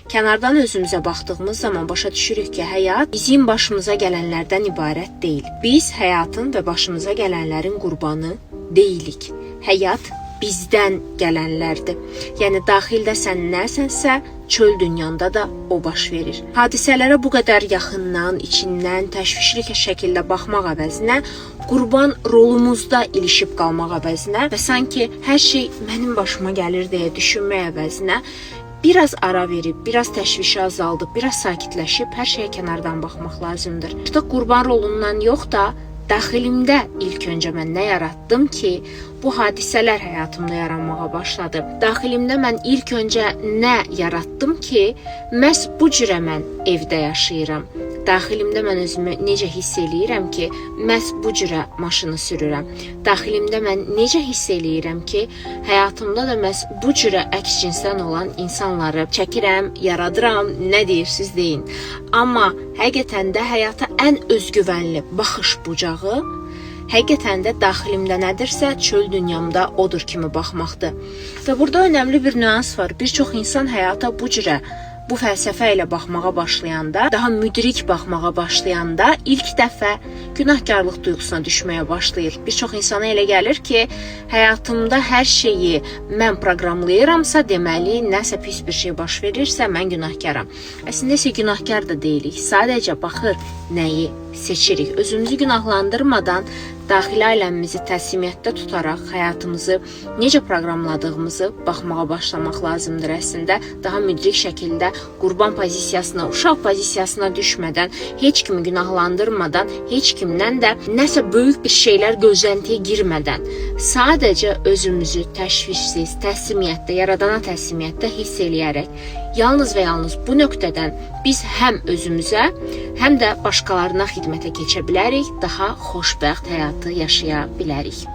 Kənardan özümüzə baxdığımız zaman başa düşürük ki, həyat bizim başımıza gələnlərdən ibarət deyil. Biz həyatın və başımıza gələnlərin qurbanı deyilik. Həyat bizdən gələnlərdir. Yəni daxildə sən nəsənsə, çöl dünyanda da o baş verir. Hadisələrə bu qədər yaxından, içindən, təşvişli şəkildə baxmaq əvəzinə, qurban rolumuzda ilişib qalmaq əvəzinə və sanki hər şey mənim başıma gəlir deyə düşünmək əvəzinə, biraz ara verib, biraz təşvişi azaldıb, biraz sakitləşib hər şeyə kənardan baxmaq lazımdır. Artıq qurban rolundan yox da, daxilimdə ilk öncə mən nə yaratdım ki, bu hadisələr həyatımda yaranmağa başladı. Daxilimdə mən ilk öncə nə yaratdım ki, məhz bu cürə mən evdə yaşayıram. Daxilimdə mən özümü necə hiss eləyirəm ki, məhz bu cürə maşını sürürəm. Daxilimdə mən necə hiss eləyirəm ki, həyatımda da məhz bu cürə əks cinsdən olan insanları çəkirəm, yaradıram, nə deyirsiniz deyin. Amma həqiqətən də həyata ən özgüvənli baxış bucağı həqiqətən də daxilimdə nədirsə, çöl dünyamda odur kimi baxmaqdır. Və burada önəmli bir nüans var. Bir çox insan həyata bu cürə, bu fəlsəfə ilə baxmağa başlayanda, daha müdrik baxmağa başlayanda ilk dəfə günahkarlıq duyğusuna düşməyə başlayır. Bir çox insana elə gəlir ki, həyatımda hər şeyi mən proqramlayıramsa, deməli, nəsə pis bir şey baş verirsə, mən günahkaram. Əslində isə günahkar da deyilik. Sadəcə baxır, nəyi seçirik. Özümüzü günahlandırmadan daxili aləmimizi təslimiyyətdə tutaraq həyatımızı necə proqramladığımızı baxmağa başlamaq lazımdır əslində. Daha müdrik şəkildə qurban pozisiyasına, uşaq pozisiyasına düşmədən, heç kimi günahlandırmadan, heç kimdən də nəsə böyük bir şeylər gözləntiyə girmədən, sadəcə özümüzü təşvişsiz, təslimiyyətdə, yaradana təslimiyyətdə hiss eləyərək, yalnız və yalnız bu nöqtədən biz həm özümüzə, həm də başqalarına xidmətə keçə bilərik, daha xoşbəxt həyatı yaşaya bilərik.